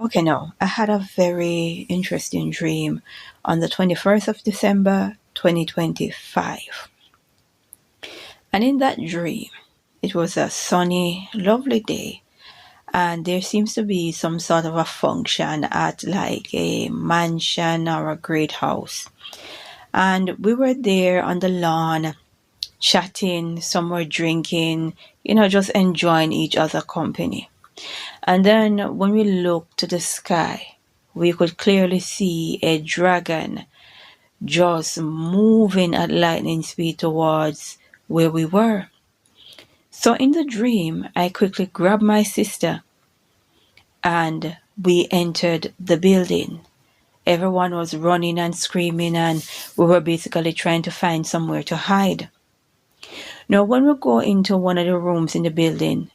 Okay, now, I had a very interesting dream on the 21st of December 2025. And in that dream, it was a sunny, lovely day, and there seems to be some sort of a function at like a mansion or a great house. And we were there on the lawn chatting, some were drinking, just enjoying each other company. And then when we looked to the sky, we could clearly see a dragon just moving at lightning speed towards where we were. So in the dream, I quickly grabbed my sister and we entered the building. Everyone was running and screaming, and we were basically trying to find somewhere to hide. Now, when we go into one of the rooms in the building,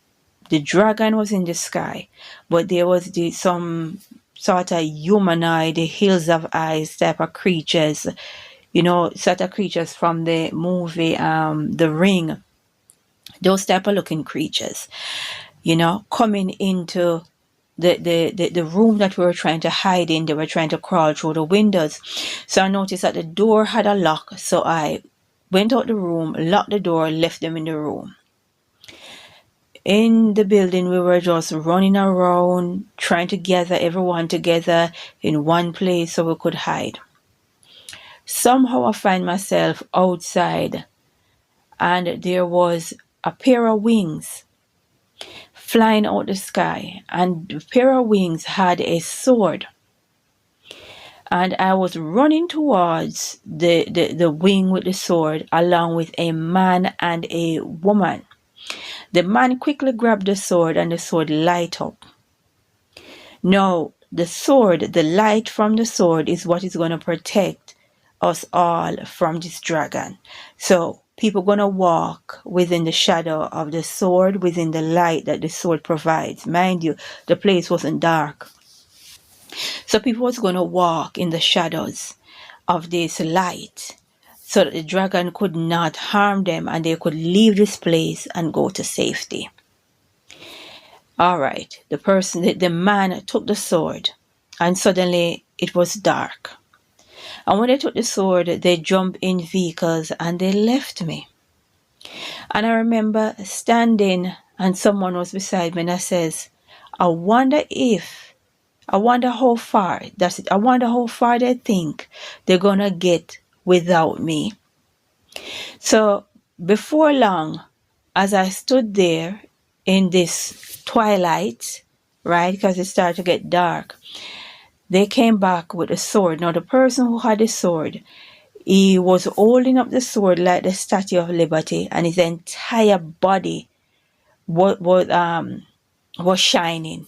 the dragon was in the sky, but there was some sort of humanoid, the hills of eyes type of creatures, sort of creatures from the movie The Ring. Those type of looking creatures, coming into the room that we were trying to hide in. They were trying to crawl through the windows. So I noticed that the door had a lock. So I went out the room, locked the door, left them in the room. In the building, we were just running around, trying to gather everyone together in one place so we could hide. Somehow I find myself outside, and there was a pair of wings flying out the sky, and the pair of wings had a sword. And I was running towards the wing with the sword along with a man and a woman. The man quickly grabbed the sword and the sword light up. Now, the sword, the light from the sword is what is going to protect us all from this dragon. So people going to walk within the shadow of the sword, within the light that the sword provides. Mind you, the place wasn't dark. So people was going to walk in the shadows of this light so that the dragon could not harm them and they could leave this place and go to safety. All right, the man took the sword, and suddenly it was dark. And when they took the sword, they jumped in vehicles and they left me. And I remember standing and someone was beside me and I says, I wonder how far they think they're gonna get without me. So before long, as I stood there in this twilight, right, because it started to get dark, they came back with a sword. Now the person who had the sword, he was holding up the sword like the Statue of Liberty, and his entire body was shining.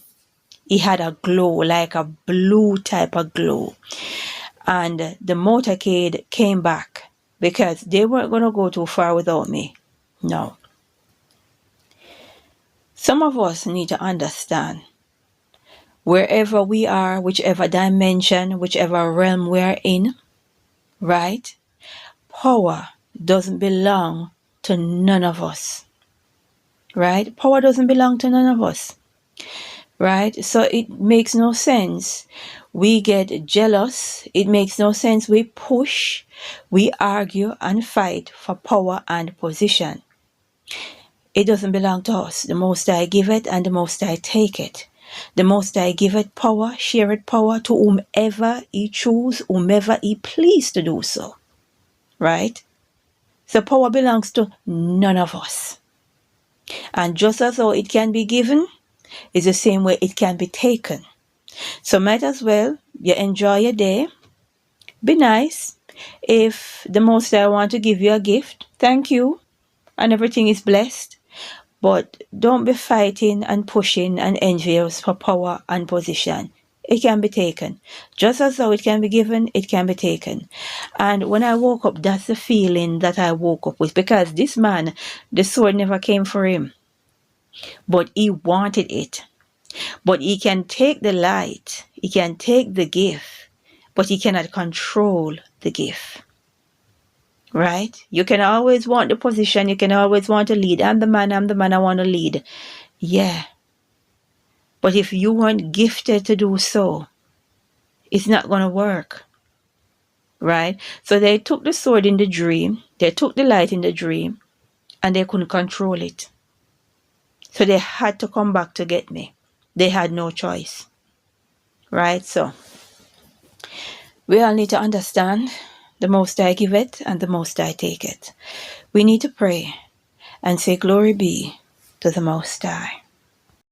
He had a glow, like a blue type of glow. And the motorcade came back because they weren't going to go too far without me. No. Some of us need to understand, wherever we are, whichever dimension, whichever realm we are in, right? Power doesn't belong to none of us, right? Power doesn't belong to none of us, right? So it makes no sense. We get jealous. It makes no sense. We push, we argue and fight for power and position. It doesn't belong to us. The Most High give it and the Most High take it. The Most High give it power, share it power to whomever He choose, whomever He please to do so. Right? So power belongs to none of us. And just as though it can be given, is the same way it can be taken. So might as well you enjoy your day. Be nice. If the Most High want to give you a gift, thank you. And everything is blessed. But don't be fighting and pushing and envious for power and position. It can be taken. Just as though it can be given, it can be taken. And when I woke up, that's the feeling that I woke up with. Because this man, the sword never came for him. But he wanted it. But he can take the light. He can take the gift. But he cannot control the gift. Right? You can always want the position. You can always want to lead. I'm the man, I want to lead. Yeah. But if you weren't gifted to do so, it's not going to work. Right? So they took the sword in the dream, they took the light in the dream, and they couldn't control it. So they had to come back to get me. They had no choice. Right? So we all need to understand the Most High give it and the Most High take it. We need to pray and say, glory be to the Most High.